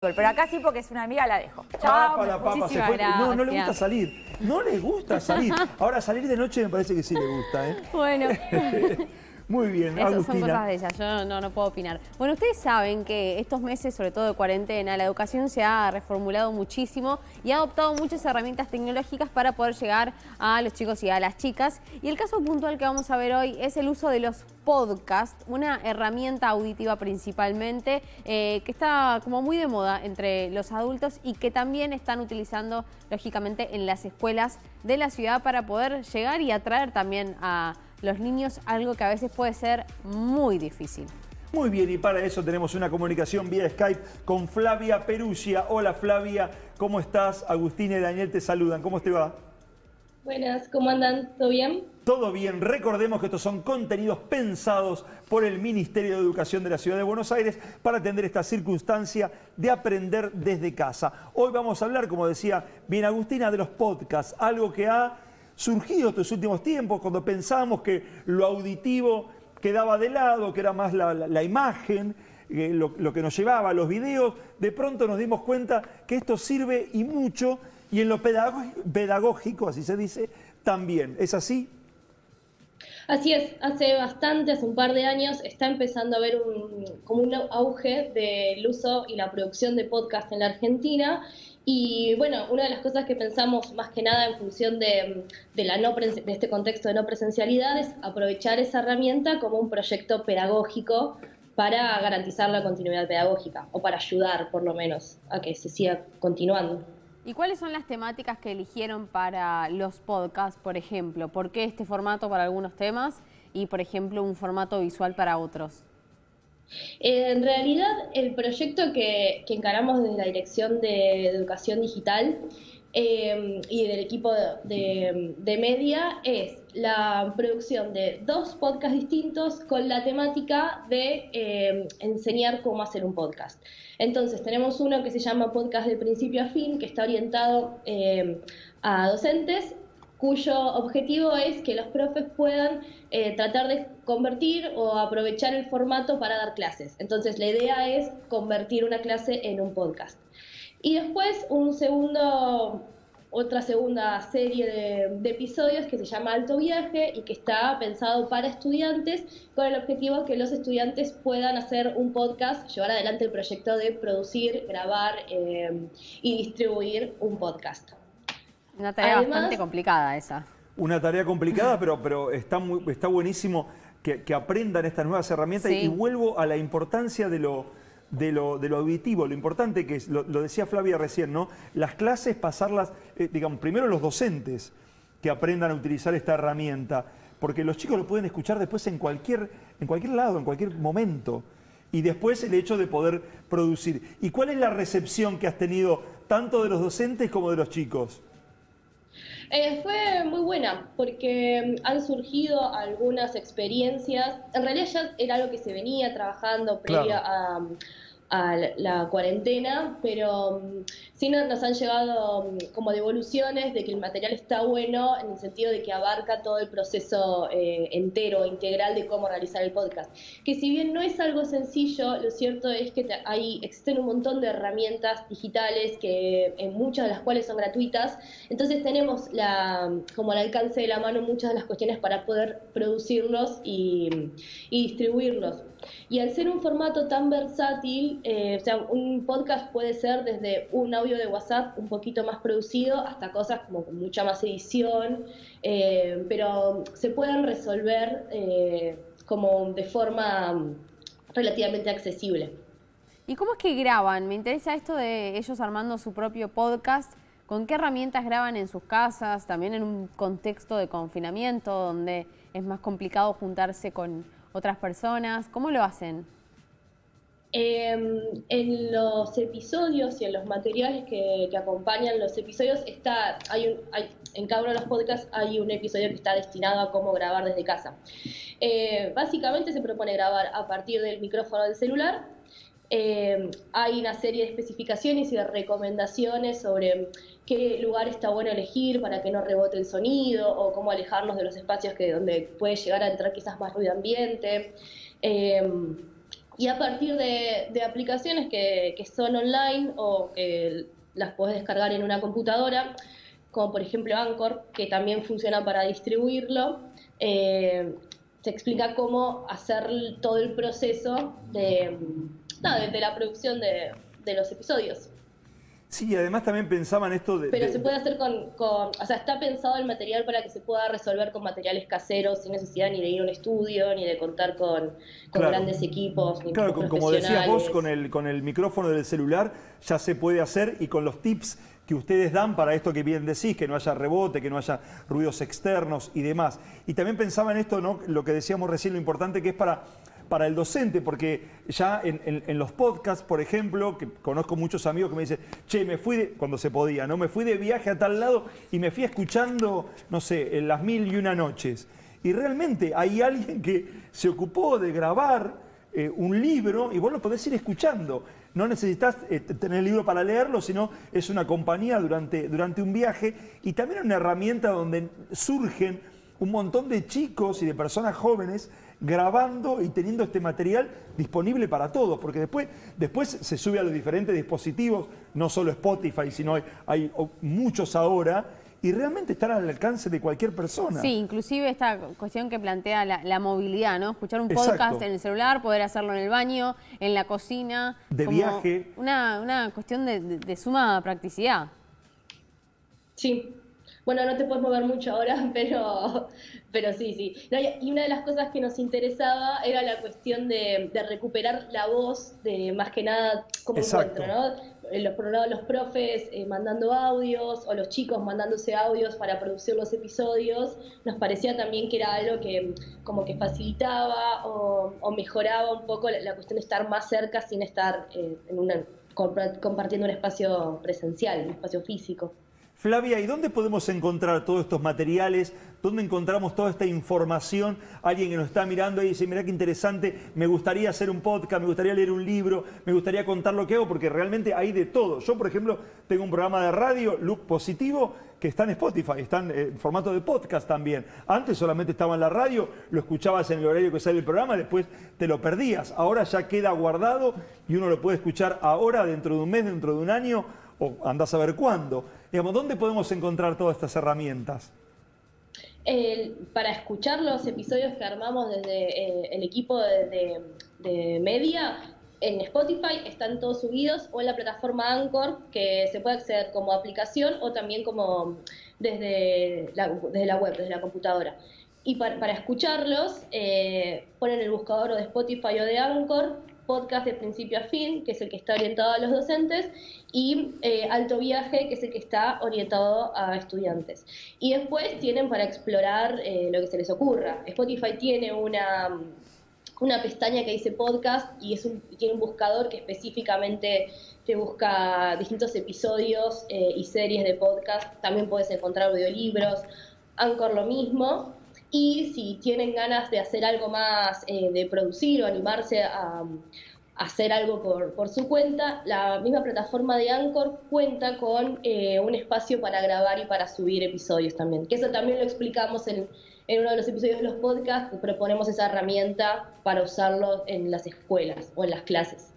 Pero acá sí, porque es una amiga, la dejo. Chao, la papa se fue. No, no le gusta gracias. salir. No le gusta salir. Ahora, salir de noche me parece que sí le gusta, ¿eh? Bueno, Muy bien, esas son Agustina. cosas de ella, yo no puedo opinar. Bueno, ustedes saben que estos meses, sobre todo de cuarentena, la educación se ha reformulado muchísimo y ha adoptado muchas herramientas tecnológicas para poder llegar a los chicos y a las chicas. Y el caso puntual que vamos a ver hoy es el uso de los podcasts, una herramienta auditiva principalmente, que está como muy de moda entre los adultos y que también están utilizando, lógicamente, en las escuelas de la ciudad para poder llegar y atraer también a los niños, algo que a veces puede ser muy difícil. Muy bien, y para eso tenemos una comunicación vía Skype con Flavia Perugia. Hola Flavia, ¿cómo estás? Agustín y Daniel te saludan, ¿cómo te va? Buenas, ¿cómo andan? ¿Todo bien? Todo bien, recordemos que estos son contenidos pensados por el Ministerio de Educación de la Ciudad de Buenos Aires para atender esta circunstancia de aprender desde casa. Hoy vamos a hablar, como decía bien Agustina, de los podcasts, algo que ha surgido estos últimos tiempos, cuando pensábamos que lo auditivo quedaba de lado, que era más la imagen, lo que nos llevaba a los videos. De pronto nos dimos cuenta que esto sirve y mucho, y en lo pedagógico, así se dice, también. ¿Es así? Así es, hace un par de años, está empezando a haber como un auge del uso y la producción de podcast en la Argentina. Y bueno, una de las cosas que pensamos más que nada en función de este contexto de no presencialidad es aprovechar esa herramienta como un proyecto pedagógico para garantizar la continuidad pedagógica, o para ayudar por lo menos a que se siga continuando. ¿Y cuáles son las temáticas que eligieron para los podcasts, por ejemplo? ¿Por qué este formato para algunos temas y, por ejemplo, un formato visual para otros? En realidad, el proyecto que encaramos desde la Dirección de Educación Digital y del equipo de media es la producción de 2 podcasts distintos con la temática de enseñar cómo hacer un podcast. Entonces, tenemos uno que se llama Podcast de Principio a Fin, que está orientado a docentes, cuyo objetivo es que los profes puedan tratar de convertir o aprovechar el formato para dar clases. Entonces, la idea es convertir una clase en un podcast. Y después otra segunda serie de episodios que se llama Alto Viaje y que está pensado para estudiantes, con el objetivo que los estudiantes puedan hacer un podcast, llevar adelante el proyecto de producir, grabar y distribuir un podcast. Una tarea Además, bastante complicada esa. Una tarea complicada, pero está buenísimo que aprendan estas nuevas herramientas. Sí. Y vuelvo a la importancia de lo auditivo, lo importante que es, lo decía Flavia recién, ¿no? Las clases, pasarlas, digamos, primero los docentes que aprendan a utilizar esta herramienta, porque los chicos lo pueden escuchar después en cualquier lado, en cualquier momento. Y después el hecho de poder producir. ¿Y cuál es la recepción que has tenido tanto de los docentes como de los chicos? Fue muy buena porque han surgido algunas experiencias. En realidad ya era algo que se venía trabajando previo a la cuarentena, pero sí nos han llegado como devoluciones de que el material está bueno en el sentido de que abarca todo el proceso entero, integral de cómo realizar el podcast. Que si bien no es algo sencillo, lo cierto es que existen un montón de herramientas digitales, que muchas de las cuales son gratuitas. Entonces tenemos como al alcance de la mano muchas de las cuestiones para poder producirlos y distribuirlos. Y al ser un formato tan versátil, o sea, un podcast puede ser desde un audio de WhatsApp un poquito más producido hasta cosas como con mucha más edición, pero se pueden resolver como de forma relativamente accesible. ¿Y cómo es que graban? Me interesa esto de ellos armando su propio podcast. ¿Con qué herramientas graban en sus casas? También en un contexto de confinamiento donde es más complicado juntarse con otras personas. ¿Cómo lo hacen? En los episodios y en los materiales que acompañan los episodios en cada uno de los podcasts hay un episodio que está destinado a cómo grabar desde casa. Básicamente se propone grabar a partir del micrófono del celular. Hay una serie de especificaciones y de recomendaciones sobre qué lugar está bueno elegir para que no rebote el sonido, o cómo alejarnos de los espacios donde puede llegar a entrar quizás más ruido ambiente. Y a partir de aplicaciones que son online o que las podés descargar en una computadora, como por ejemplo Anchor, que también funciona para distribuirlo, te explica cómo hacer todo el proceso de la producción de los episodios. Sí, además también pensaba en esto de... Pero se puede hacer o sea, está pensado el material para que se pueda resolver con materiales caseros, sin necesidad ni de ir a un estudio, ni de contar con Claro. grandes equipos, ni Claro, equipos como decías vos, profesionales. con el micrófono del celular ya se puede hacer, y con los tips que ustedes dan para esto que bien decís, que no haya rebote, que no haya ruidos externos y demás. Y también pensaba en esto, ¿no?, lo que decíamos recién, lo importante que es para el docente, porque ya en los podcasts, por ejemplo, que conozco muchos amigos que me dicen, che, me fui cuando se podía, ¿no? Me fui de viaje a tal lado y me fui escuchando, no sé, en las 1001 noches. Y realmente hay alguien que se ocupó de grabar un libro y vos lo podés ir escuchando. No necesitas tener el libro para leerlo, sino es una compañía durante un viaje, y también una herramienta donde surgen un montón de chicos y de personas jóvenes grabando y teniendo este material disponible para todos, porque después se sube a los diferentes dispositivos, no solo Spotify, sino hay muchos ahora, y realmente están al alcance de cualquier persona. Sí, inclusive esta cuestión que plantea la movilidad, ¿no? Escuchar un Exacto. podcast en el celular, poder hacerlo en el baño, en la cocina. De como viaje. Una cuestión de suma practicidad. Sí. Bueno, no te puedes mover mucho ahora, pero sí. No, y una de las cosas que nos interesaba era la cuestión de recuperar la voz, de más que nada como Exacto. encuentro, ¿no? Por un lado los profes mandando audios, o los chicos mandándose audios para producir los episodios. Nos parecía también que era algo que como que facilitaba o mejoraba un poco la cuestión de estar más cerca sin estar compartiendo un espacio presencial, un espacio físico. Flavia, ¿y dónde podemos encontrar todos estos materiales? ¿Dónde encontramos toda esta información? Alguien que nos está mirando y dice, mirá qué interesante, me gustaría hacer un podcast, me gustaría leer un libro, me gustaría contar lo que hago, porque realmente hay de todo. Yo, por ejemplo, tengo un programa de radio, Look Positivo, que está en Spotify, está en formato de podcast también. Antes solamente estaba en la radio, lo escuchabas en el horario que sale el programa, después te lo perdías. Ahora ya queda guardado y uno lo puede escuchar ahora, dentro de un mes, dentro de un año, o andás a ver cuándo. Digamos, ¿dónde podemos encontrar todas estas herramientas? Para escuchar los episodios que armamos desde el equipo de media, en Spotify están todos subidos, o en la plataforma Anchor, que se puede acceder como aplicación o también como desde la web, desde la computadora. Y para escucharlos, ponen el buscador o de Spotify o de Anchor, podcast de principio a fin, que es el que está orientado a los docentes, y Alto Viaje, que es el que está orientado a estudiantes. Y después tienen para explorar lo que se les ocurra. Spotify tiene una pestaña que dice podcast, y tiene un buscador que específicamente te busca distintos episodios y series de podcast. También puedes encontrar audiolibros. Anchor lo mismo. Y si tienen ganas de hacer algo más, de producir o animarse a hacer algo por su cuenta, la misma plataforma de Anchor cuenta con un espacio para grabar y para subir episodios también. Que eso también lo explicamos en uno de los episodios de los podcasts, que proponemos esa herramienta para usarlo en las escuelas o en las clases.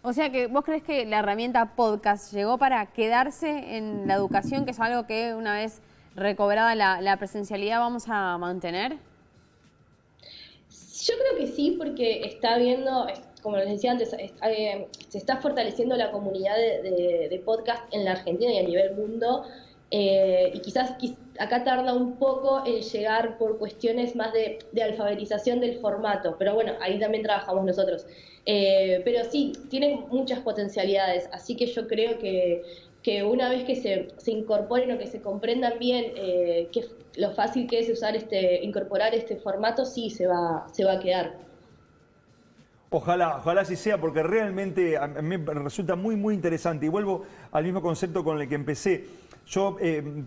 O sea que vos crees que la herramienta podcast llegó para quedarse en la educación, que es algo que una vez recobrada la presencialidad vamos a mantener. Yo creo que sí, porque está viendo, como les decía antes, se está fortaleciendo la comunidad de podcast en la Argentina y a nivel mundo, y quizás acá tarda un poco en llegar por cuestiones más de alfabetización del formato, pero bueno, ahí también trabajamos nosotros. Pero sí, tiene muchas potencialidades, así que yo creo que una vez que se incorporen o que se comprendan bien lo fácil que es incorporar este formato, sí se va a quedar. Ojalá así sea, porque realmente a mí me resulta muy, muy interesante. Y vuelvo al mismo concepto con el que empecé.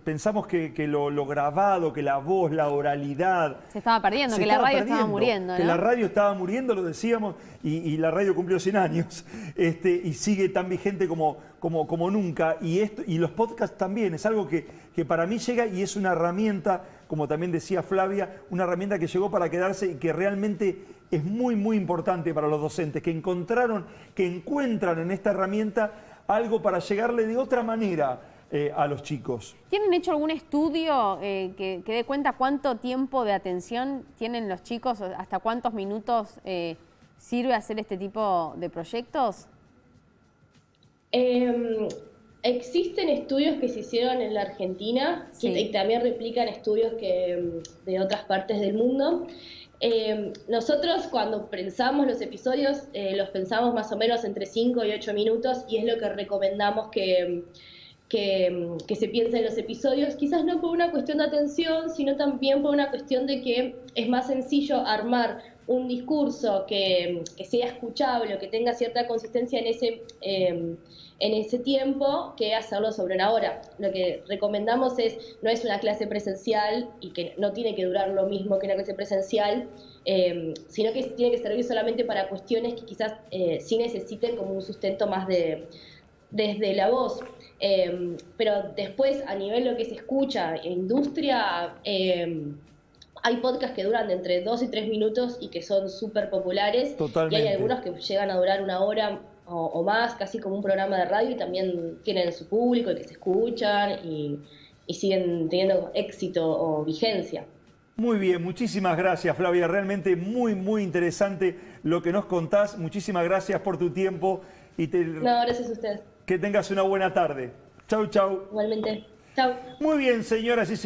Pensamos que lo grabado, que la voz, la oralidad... Se estaba perdiendo, que la radio estaba muriendo, ¿no? Que la radio estaba muriendo, lo decíamos, y la radio cumplió 100 años. Y sigue tan vigente como como nunca. Y los podcasts también, es algo que para mí llega y es una herramienta, como también decía Flavia, una herramienta que llegó para quedarse y que realmente es muy, muy importante para los docentes, que encuentran en esta herramienta algo para llegarle de otra manera a los chicos. ¿Tienen hecho algún estudio que dé cuenta cuánto tiempo de atención tienen los chicos, hasta cuántos minutos sirve hacer este tipo de proyectos? Existen estudios que se hicieron en la Argentina y también replican estudios de otras partes del mundo. Nosotros cuando pensamos los episodios los pensamos más o menos entre 5 y 8 minutos y es lo que recomendamos que se piense en los episodios, quizás no por una cuestión de atención, sino también por una cuestión de que es más sencillo armar un discurso que sea escuchable o que tenga cierta consistencia en ese tiempo que hacerlo sobre una hora. Lo que recomendamos no es una clase presencial y que no tiene que durar lo mismo que una clase presencial, sino que tiene que servir solamente para cuestiones que quizás sí necesiten como un sustento más desde la voz. Pero después, a nivel lo que se escucha en industria, hay podcasts que duran de entre 2 y 3 minutos y que son súper populares. Totalmente. Y hay algunos que llegan a durar una hora o más, casi como un programa de radio, y también tienen su público y que se escuchan y siguen teniendo éxito o vigencia. Muy bien, muchísimas gracias, Flavia. Realmente muy, muy interesante lo que nos contás. Muchísimas gracias por tu tiempo. No, gracias a ustedes. Que tengas una buena tarde. Chau, chau. Igualmente. Chau. Muy bien, señoras y señores.